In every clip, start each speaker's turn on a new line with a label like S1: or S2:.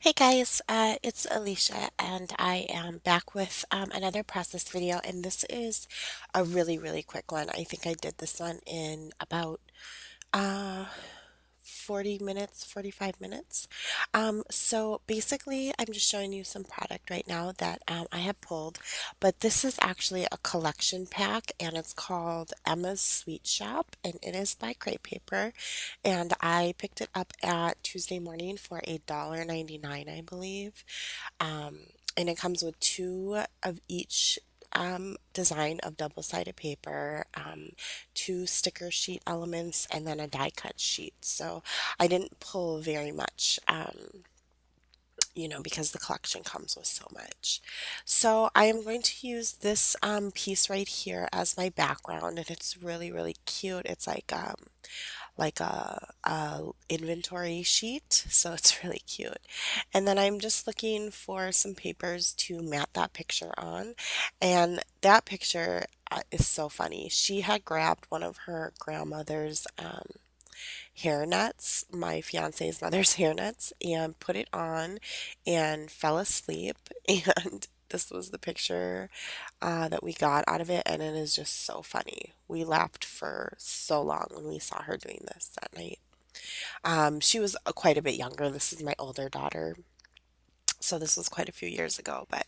S1: Hey guys, it's Alicia, and I am back with another process video, and this is a really quick one. I think I did this one in about uh, 40 minutes, 45 minutes. So basically, I'm just showing you some product right now that I have pulled, but this is actually a collection pack and it's called Emma's Sweet Shop and it is by Crepe Paper. And I picked it up at Tuesday morning for $1.99, I believe. Um, and it comes with two of each design of double-sided paper, two sticker sheet elements, and then a die cut sheet. So I didn't pull very much, because the collection comes with so much. So I am going to use this piece right here as my background, and it's really cute. It's like a inventory sheet, so it's really cute. And then I'm just looking for some papers to mat that picture on, and that picture is so funny. She had grabbed one of her grandmother's hair nets, my fiance's mother's hair nets, and put it on and fell asleep. And this was the picture that we got out of it, and it is just so funny. We laughed for so long when we saw her doing this that night. She was quite a bit younger. This is my older daughter, so this was quite a few years ago, but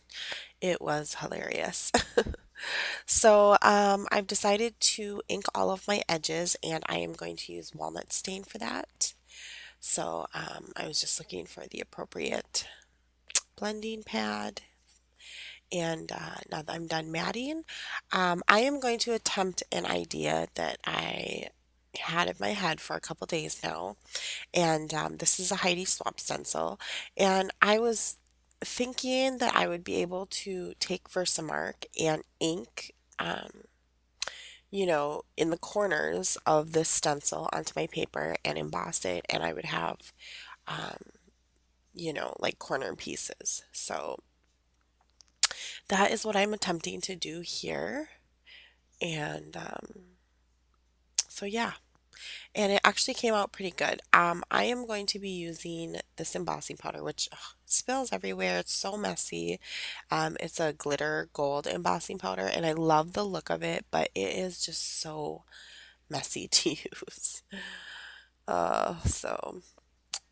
S1: it was hilarious. So I've decided to ink all of my edges, and I am going to use walnut stain for that. So I was just looking for the appropriate blending pad. And now that I'm done matting, I am going to attempt an idea that I had in my head for a couple days now. And this is a Heidi Swapp stencil. And I was thinking that I would be able to take Versamark and ink, in the corners of this stencil onto my paper and emboss it. And I would have, um, like corner pieces. So that is what I'm attempting to do here. And so, yeah. And it actually came out pretty good. I am going to be using this embossing powder, which spills everywhere. It's so messy. It's a glitter gold embossing powder, and I love the look of it, but it is just so messy to use. So,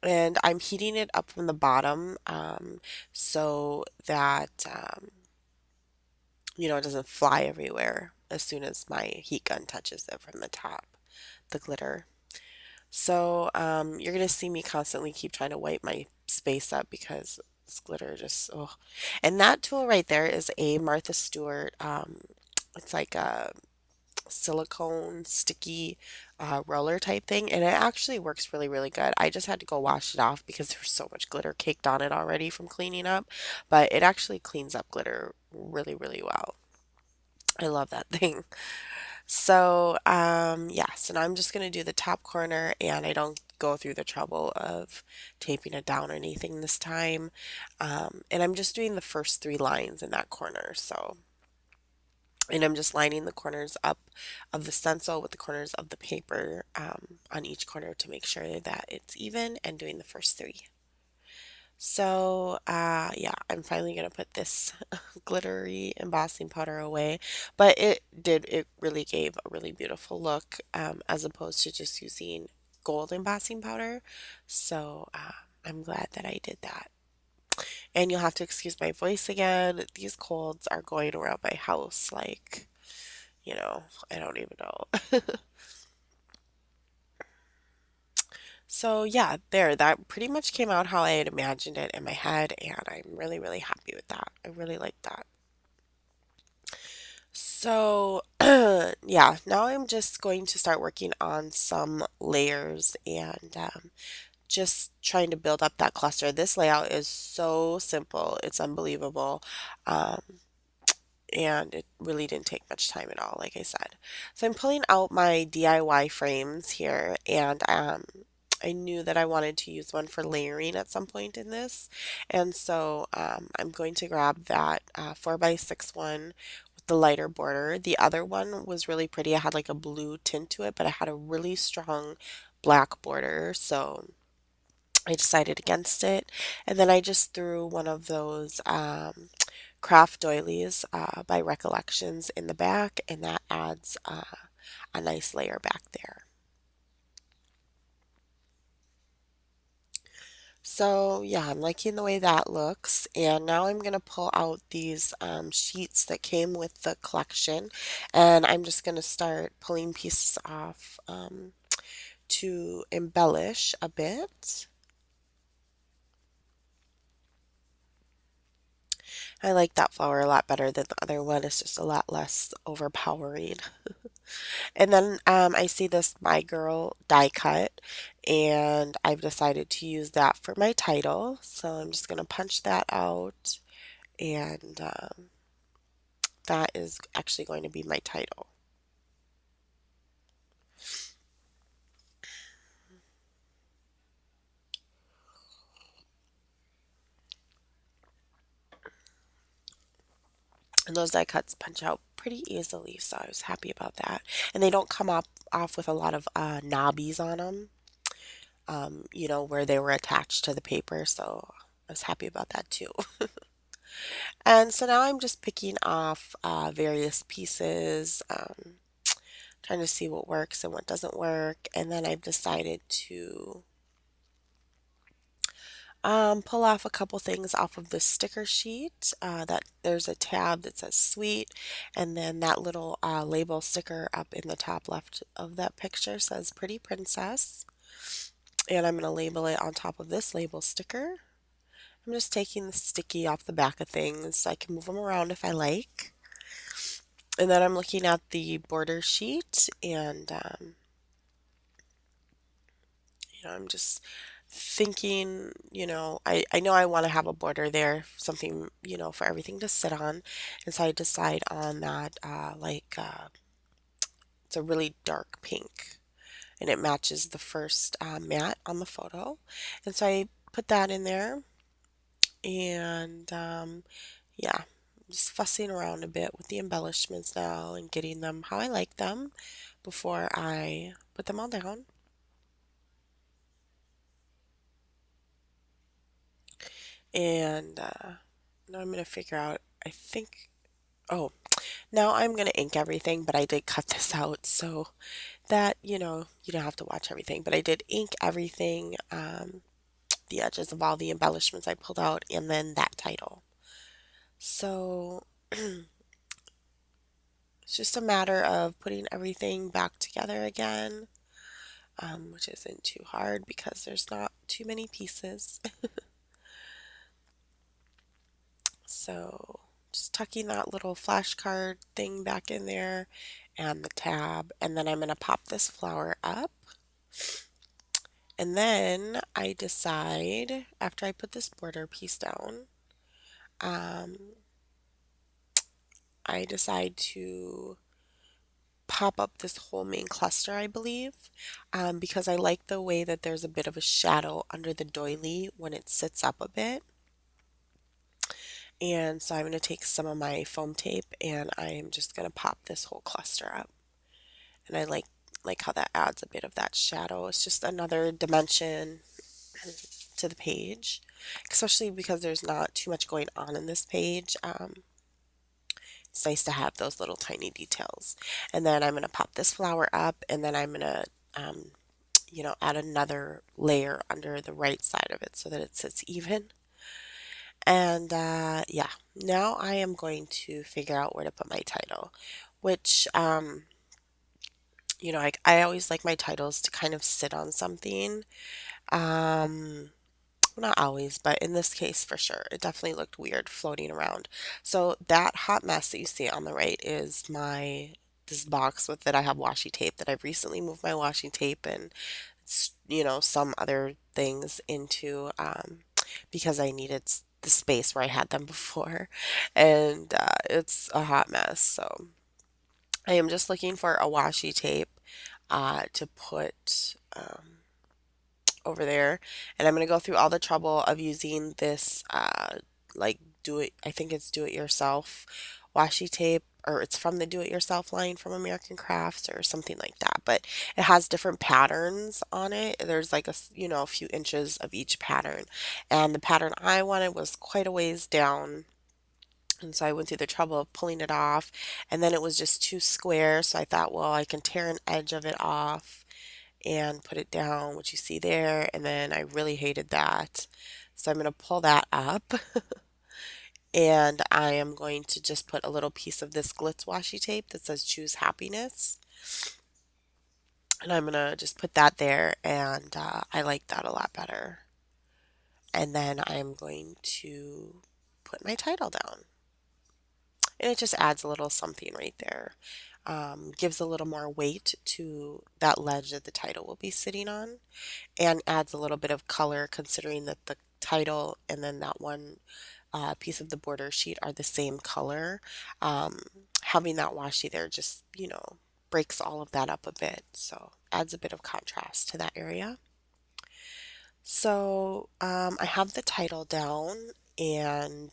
S1: and I'm heating it up from the bottom, so that, it doesn't fly everywhere as soon as my heat gun touches it from the top, the glitter. So you're gonna see me constantly keep trying to wipe my space up because this glitter just oh. And that tool right there is a Martha Stewart. It's like a silicone sticky roller type thing, and it actually works really good. I just had to go wash it off because there's so much glitter caked on it already from cleaning up, but it actually cleans up glitter really well. I love that thing. So, yeah, so now I'm just going to do the top corner and I don't go through the trouble of taping it down or anything this time. And I'm just doing the first three lines in that corner. So, and I'm just lining the corners up of the stencil with the corners of the paper on each corner to make sure that it's even and doing the first three. So, yeah, I'm finally gonna put this glittery embossing powder away, but it really gave a really beautiful look, as opposed to just using gold embossing powder. So, I'm glad that I did that. And you'll have to excuse my voice again. These colds are going around my house like, I don't even know. So yeah, there, that pretty much came out how I had imagined it in my head, and I'm really happy with that. I really like that. So yeah, now I'm just going to start working on some layers and just trying to build up that cluster. This layout is so simple, it's unbelievable. Um, and it really didn't take much time at all, like I said. So I'm pulling out my DIY frames here, and I knew that I wanted to use one for layering at some point in this, and so I'm going to grab that 4x6 one with the lighter border. The other one was really pretty. It had like a blue tint to it, but it had a really strong black border, so I decided against it, and then I just threw one of those craft doilies by Recollections in the back, and that adds a nice layer back there. So yeah, I'm liking the way that looks, and now I'm gonna pull out these sheets that came with the collection, and I'm just gonna start pulling pieces off to embellish a bit. I like that flower a lot better than the other one. It's just a lot less overpowering. And then I see this My Girl die cut, and I've decided to use that for my title. So I'm just gonna punch that out, and that is actually going to be my title. And those die cuts punch out pretty easily, so I was happy about that. And they don't come up off with a lot of knobbies on them, where they were attached to the paper, so I was happy about that too. And so now I'm just picking off various pieces, trying to see what works and what doesn't work. And then I've decided to pull off a couple things off of the sticker sheet. That there's a tab that says sweet, and then that little label sticker up in the top left of that picture says Pretty Princess. And I'm going to label it on top of this label sticker. I'm just taking the sticky off the back of things so I can move them around if I like. And then I'm looking at the border sheet, and I'm just thinking, I know I want to have a border there, something, for everything to sit on. And so I decide on that, it's a really dark pink, and it matches the first mat on the photo. And so I put that in there, and yeah, just fussing around a bit with the embellishments now and getting them how I like them before I put them all down. And now I'm going to figure out, I think, oh, now I'm going to ink everything, but I did cut this out so that, you don't have to watch everything. But I did ink everything, the edges of all the embellishments I pulled out, and then that title. So it's just a matter of putting everything back together again, which isn't too hard because there's not too many pieces. So just tucking that little flashcard thing back in there and the tab, and then I'm going to pop this flower up. And then I decide, after I put this border piece down, um, I decide to pop up this whole main cluster, I believe, because I like the way that there's a bit of a shadow under the doily when it sits up a bit. And so I'm going to take some of my foam tape, and I'm just going to pop this whole cluster up. And I like how that adds a bit of that shadow. It's just another dimension to the page, especially because there's not too much going on in this page. It's nice to have those little tiny details. And then I'm going to pop this flower up, and then I'm going to add another layer under the right side of it so that it sits even. And yeah, now I am going to figure out where to put my title, which, I always like my titles to kind of sit on something. Um, well, not always, but in this case for sure. It definitely looked weird floating around. So that hot mess that you see on the right is this box with that I have washi tape that I've recently moved my washi tape and some other things into because I needed the space where I had them before, and it's a hot mess. So I am just looking for a washi tape to put over there, and I'm going to go through all the trouble of using this like do it I think it's do it yourself washi tape or it's from the do-it-yourself line from American Crafts or something like that. But it has different patterns on it. There's like a few inches of each pattern. And the pattern I wanted was quite a ways down. And so I went through the trouble of pulling it off. And then it was just too square. So I thought, well, I can tear an edge of it off and put it down, which you see there. And then I really hated that. So I'm going to pull that up and I am going to just put a little piece of this glitz washi tape that says choose happiness. And I'm going to just put that there and I like that a lot better. And then I'm going to put my title down. And it just adds a little something right there. Gives a little more weight to that ledge that the title will be sitting on, and adds a little bit of color considering that the title and then that one piece of the border sheet are the same color. Um, Having that washi there just, breaks all of that up a bit. So adds a bit of contrast to that area. So I have the title down and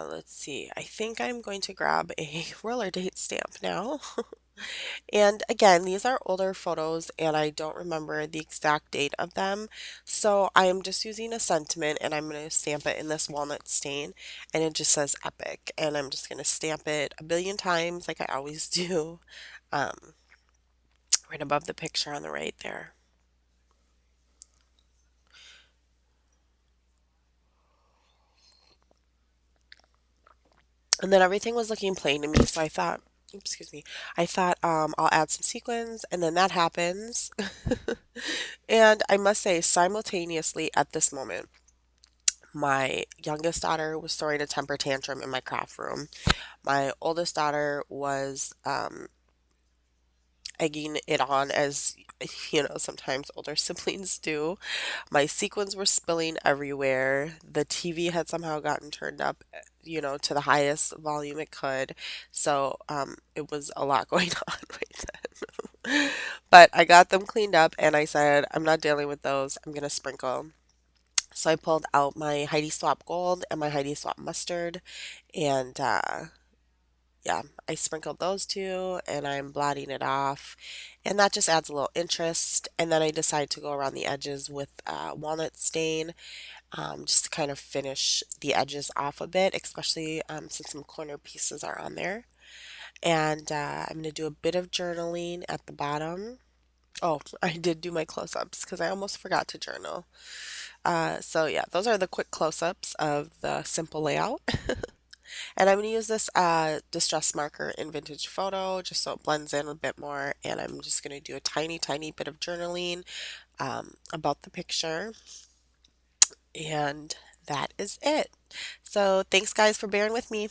S1: let's see. I think I'm going to grab a roller date stamp now. And again, these are older photos and I don't remember the exact date of them. So I am just using a sentiment and I'm going to stamp it in this walnut stain and it just says epic. And I'm just going to stamp it a billion times like I always do, um, right above the picture on the right there. And then everything was looking plain to me, so I thought, oops, excuse me, I thought I'll add some sequins, and then that happens. And I must say, simultaneously at this moment, my youngest daughter was throwing a temper tantrum in my craft room. My oldest daughter was egging it on as sometimes older siblings do. My sequins were spilling everywhere. The TV had somehow gotten turned up, to the highest volume it could. So it was a lot going on right then. But I got them cleaned up and I said, I'm not dealing with those. I'm going to sprinkle. So I pulled out my Heidi Swap Gold and my Heidi Swap Mustard and yeah, I sprinkled those two and I'm blotting it off. And that just adds a little interest. And then I decide to go around the edges with walnut stain just to kind of finish the edges off a bit, especially since some corner pieces are on there. And I'm going to do a bit of journaling at the bottom. Oh, I did do my close-ups because I almost forgot to journal. So yeah, those are the quick close-ups of the simple layout. And I'm going to use this distress marker in Vintage Photo just so it blends in a bit more. And I'm just going to do a tiny, tiny bit of journaling about the picture. And that is it. So thanks guys for bearing with me.